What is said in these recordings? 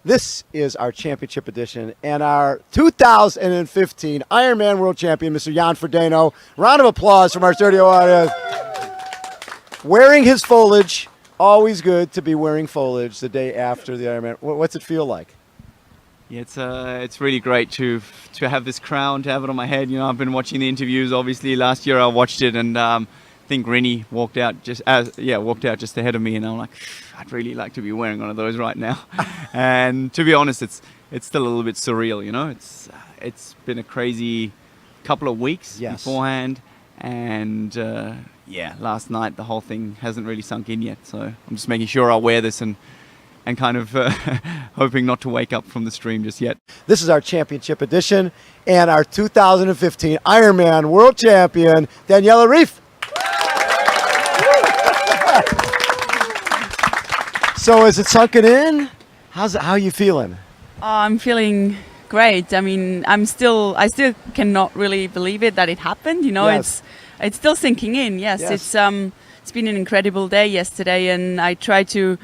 This is our championship edition and our 2015 Ironman World Champion, Mr. Jan Frodeno. Round of applause from our studio audience. Wearing his foliage. Always good to be wearing foliage the day after the Ironman. What's it feel like? Yeah, it's really great to have this crown, to have it on my head. You know, I've been watching the interviews. Obviously, last year I watched it, and I think Rennie walked out just ahead of me, and I'm like, I'd really like to be wearing one of those right now. And to be honest, it's still a little bit surreal. You know, it's been a crazy couple of weeks beforehand, and last night the whole thing hasn't really sunk in yet. So I'm just making sure I'll wear this and kind of hoping not to wake up from the stream just yet. This is our championship edition and our 2015 Ironman World Champion, Daniela Ryf. So is it sunken in? How are you feeling? I'm feeling great. I mean, I still cannot really believe it that it happened. You know, Yes. it's still sinking in. Yes. It's been an incredible day yesterday, and I try to.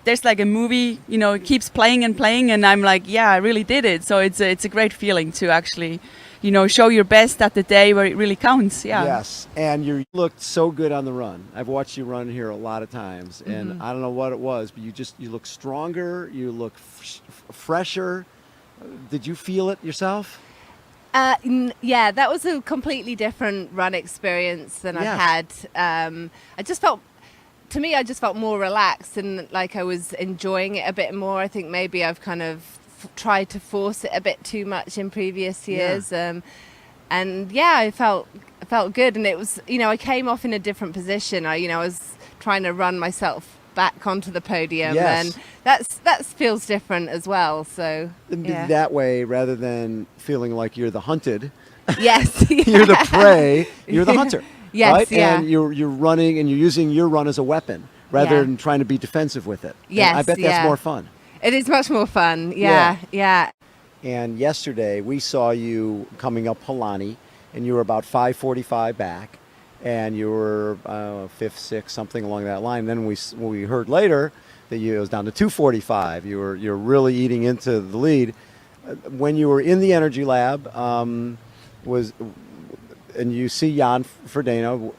There's like a movie, you know, it keeps playing, and I'm like, yeah, I really did it. So it's a great feeling to actually, you know, show your best at the day where it really counts. Yeah. Yes, and you looked so good on the run. I've watched you run here a lot of times, and I don't know what it was, but you look stronger, you look fresher. Did you feel it yourself? Yeah, that was a completely different run experience than I've had. I just felt more relaxed and like I was enjoying it a bit more. I think maybe I've kind of tried to force it a bit too much in previous years. I felt good, and it was, you know, I came off in a different position. I was trying to run myself back onto the podium, and that feels different as well. So that way, rather than feeling like you're the hunted, yes, you're the prey, you're the hunter. Yes, right? yeah. And you're running and you're using your run as a weapon rather than trying to be defensive with it. Yes, and I bet that's more fun. It is much more fun. Yeah. And yesterday we saw you coming up Palani, and you were about 5:45 back, and you were fifth, sixth, something along that line. Then we heard later that it was down to 2:45. You're really eating into the lead. When you were in the energy lab, and you see Jan Frodeno,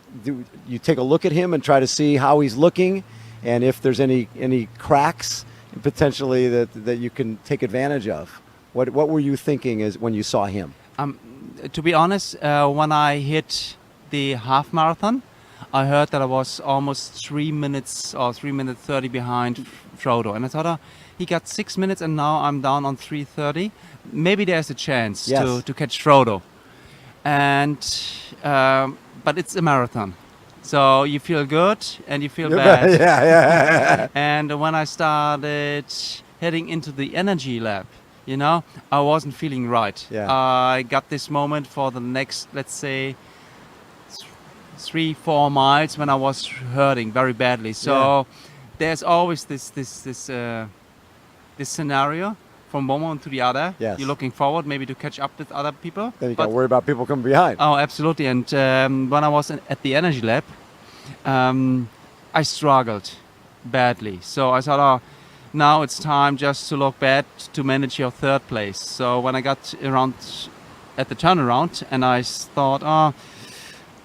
you take a look at him and try to see how he's looking, and if there's any cracks potentially that you can take advantage of. What were you thinking when you saw him? To be honest, when I hit the half marathon, I heard that I was almost 3 minutes or 3 minutes 30 behind Frodo, and I thought, he got 6 minutes, and now I'm down on 3:30. Maybe there's a chance to catch Frodo. And but it's a marathon, so you feel good and you feel bad. Yeah. And when I started heading into the energy lab, you know, I wasn't feeling right. Yeah. I got this moment for the next, let's say, 3-4 miles when I was hurting very badly. So there's always this scenario. From one moment to the other, you're looking forward maybe to catch up with other people. Then you got to worry about people coming behind. Oh, absolutely. And when I was at the energy lab, I struggled badly. So I thought, now it's time just to look bad to manage your third place. So when I got around at the turnaround, and I thought,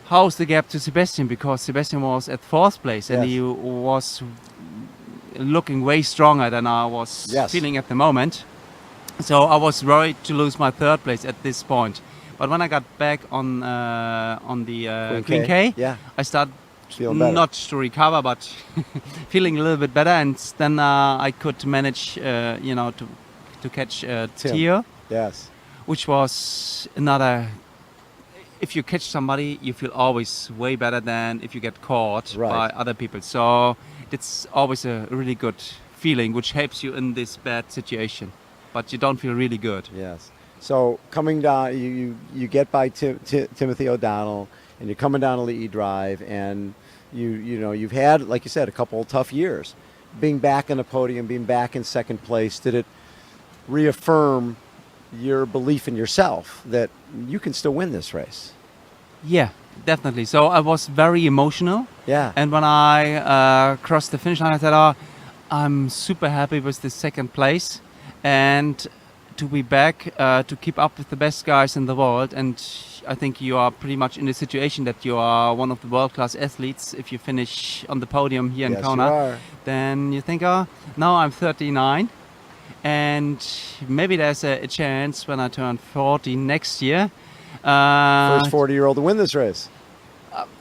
how's the gap to Sebastian? Because Sebastian was at fourth place, and he was looking way stronger than I was feeling at the moment. So I was worried to lose my third place at this point. But when I got back on the Queen K, I started not to recover, but feeling a little bit better. And then I could manage, to catch Theo. Yes. Which was another. If you catch somebody, you feel always way better than if you get caught by other people. So it's always a really good feeling, which helps you in this bad situation. But you don't feel really good. Yes. So coming down, you get by Timothy O'Donnell, and you're coming down Lee Drive, and you've had, like you said, a couple of tough years. Being back on the podium, being back in second place, did it reaffirm your belief in yourself that you can still win this race? Yeah, definitely. So I was very emotional. Yeah. And when I crossed the finish line, I said, I'm super happy with the second place. and to be back to keep up with the best guys in the world. And I think you are pretty much in the situation that you are one of the world-class athletes. If you finish on the podium here in Kona, then you think, oh, now I'm 39, and maybe there's a chance when I turn 40 next year. First 40-year-old to win this race.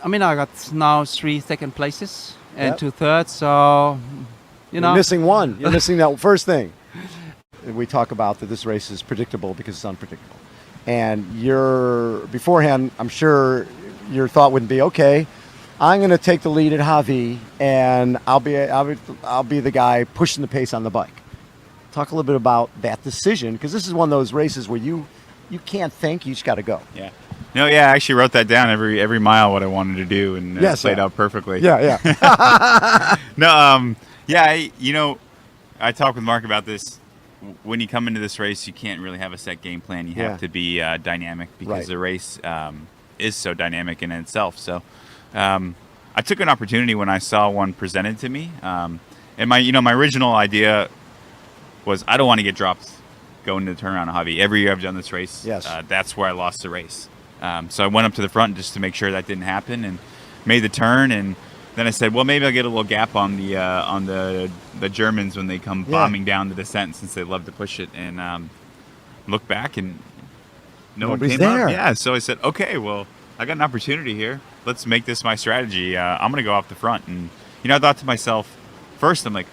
I mean, I got now 3 second places and 2 thirds, so You're missing one. You're missing that first thing. We talk about that this race is predictable because it's unpredictable. And beforehand, I'm sure your thought wouldn't be, okay, I'm going to take the lead at Javi, and I'll be the guy pushing the pace on the bike. Talk a little bit about that decision, because this is one of those races where you can't think, you just got to go. Yeah. No, yeah, I actually wrote that down every mile what I wanted to do, and played out perfectly. Yeah. No, I talked with Mark about this. When you come into this race, you can't really have a set game plan. You have to be dynamic, because the race is so dynamic in itself. So I took an opportunity when I saw one presented to me. And my original idea was I don't want to get dropped going to the turnaround of Javi. Every year I've done this race, that's where I lost the race. So I went up to the front just to make sure that didn't happen, and made the turn. And then I said, well, maybe I'll get a little gap on the Germans when they come bombing down the descent, since they love to push it. And look back, and Nobody's one came there. up. Yeah, so I said, okay, well, I got an opportunity here. Let's make this my strategy. I'm going to go off the front. And I thought to myself, first, I'm like,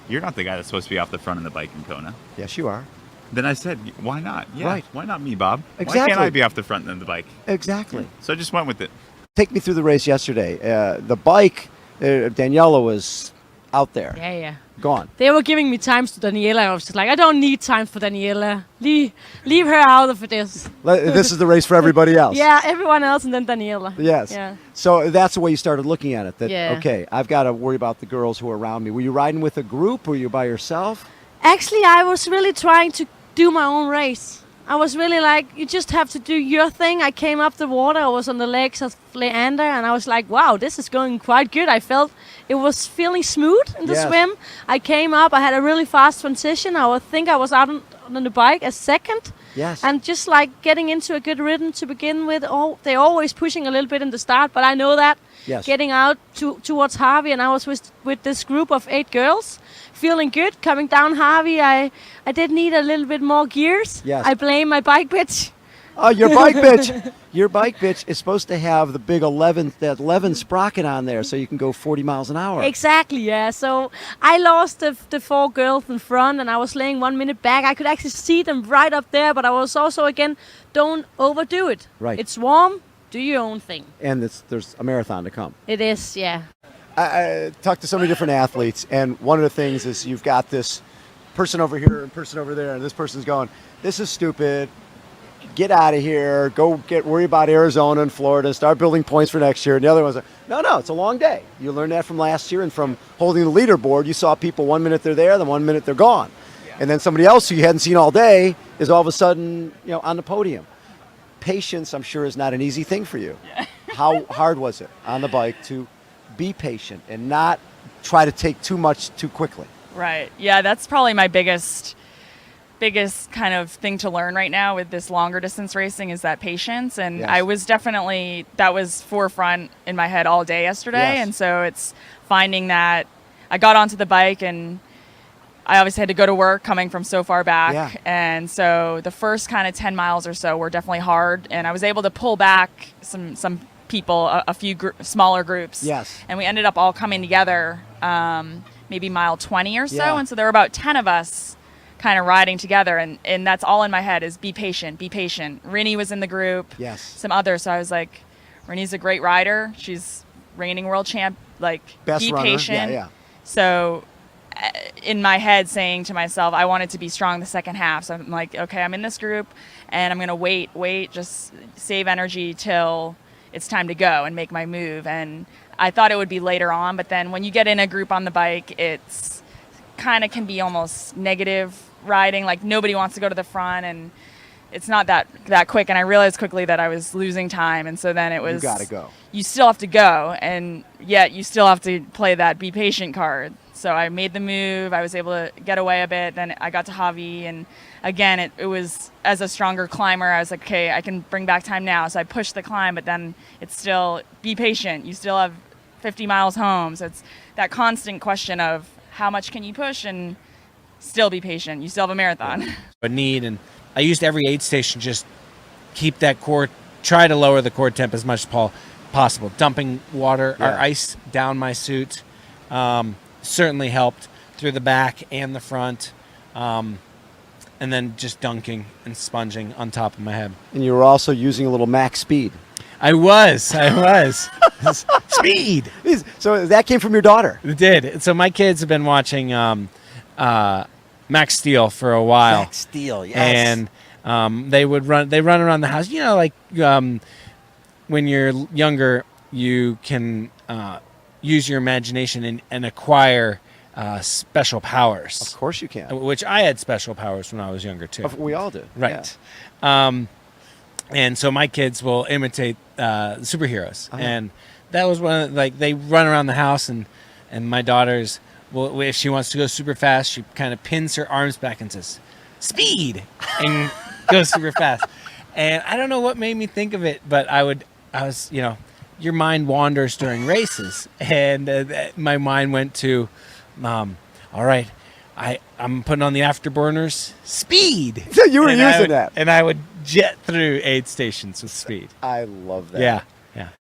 you're not the guy that's supposed to be off the front of the bike in Kona. Yes, you are. Then I said, why not? Yeah, Right. Why not me, Bob? Exactly. Why can't I be off the front of the bike? Exactly. So I just went with it. Take me through the race yesterday. The bike, Daniela was out there. Yeah. Gone. They were giving me times to Daniela. I was just like, I don't need time for Daniela. Leave her out of this. This is the race for everybody else. Yeah, everyone else, and then Daniela. Yes. Yeah. So that's the way you started looking at it. That, Yeah. okay, I've got to worry about the girls who are around me. Were you riding with a group? Were you by yourself? Actually, I was really trying to do my own race. I was really like, you just have to do your thing. I came up the water. I was on the legs of Leander, and I was like, wow, this is going quite good. I felt it was feeling smooth in the swim. I came up. I had a really fast transition. I think I was out on the bike a second. Yes. And just like getting into a good rhythm to begin with. They're always pushing a little bit in the start, but I know that. Yes. Getting out towards Harvey, and I was with this group of 8 girls, feeling good. Coming down Harvey, I did need a little bit more gears. Yes. I blame my bike bitch. Oh, your bike bitch. Your bike bitch is supposed to have the big 11 sprocket on there, so you can go 40 miles an hour. Exactly, yeah. So I lost the 4 girls in front, and I was laying 1 minute back. I could actually see them right up there, but I was also, again, don't overdo it. Right. It's warm. Do your own thing. And there's a marathon to come. It is, yeah. I talked to so many different athletes, and one of the things is you've got this person over here and person over there, and this person's going, this is stupid. Get out of here. Go worry about Arizona and Florida. Start building points for next year. And the other one's like, no, it's a long day. You learned that from last year, and from holding the leaderboard, you saw people 1 minute they're there, then 1 minute they're gone. Yeah. And then somebody else who you hadn't seen all day is all of a sudden, on the podium. Patience, I'm sure, is not an easy thing for you. Yeah. How hard was it on the bike to be patient and not try to take too much too quickly? Right. Yeah, that's probably my biggest kind of thing to learn right now with this longer distance racing is that patience. And Yes. I was definitely, that was forefront in my head all day yesterday. Yes. And so it's finding that I got onto the bike, and I obviously had to go to work coming from so far back. Yeah. And so the first kind of 10 miles or so were definitely hard. And I was able to pull back some people, a few smaller groups. Yes. And we ended up all coming together maybe mile 20 or so. Yeah. And so there were about 10 of us kind of riding together. And that's all in my head is be patient, be patient. Rinny was in the group. Yes. Some others. So I was like, Rinny's a great rider. She's reigning world champ. Like, Best be runner. patient. Yeah. So in my head saying to myself, I wanted to be strong the second half. So I'm like, okay, I'm in this group and I'm going to wait, just save energy till it's time to go and make my move. And I thought it would be later on, but then when you get in a group on the bike, it's kind of can be almost negative riding. Like nobody wants to go to the front and it's not that quick. And I realized quickly that I was losing time. And so then it was, You got to go. you still have to go, and yet you still have to play that be patient card. So I made the move. I was able to get away a bit. Then I got to Javi, and again, it was as a stronger climber. I was like, okay, I can bring back time now. So I pushed the climb, but then it's still be patient. You still have 50 miles home. So it's that constant question of how much can you push and still be patient. You still have a marathon. A need, and I used every aid station just keep that core, try to lower the core temp as much as possible. Dumping water or ice down my suit certainly helped through the back and the front, and then just dunking and sponging on top of my head. And you were also using a little max speed. I was. Speed! So that came from your daughter? It did. So my kids have been watching Max Steel for a while. Max Steel, yes. And they run around the house. You know, like when you're younger, you can use your imagination and acquire special powers. Of course you can. Which I had special powers when I was younger too. We all did. Right. Yeah. And so my kids will imitate superheroes, and that was one of they run around the house, and my daughter's. Well, if she wants to go super fast, she kind of pins her arms back and says, "Speed," and goes super fast. And I don't know what made me think of it, but I was, your mind wanders during races, and my mind went to, all right, I'm putting on the afterburners, speed. So you were using that, and I would jet through aid stations with speed. I love that. Yeah.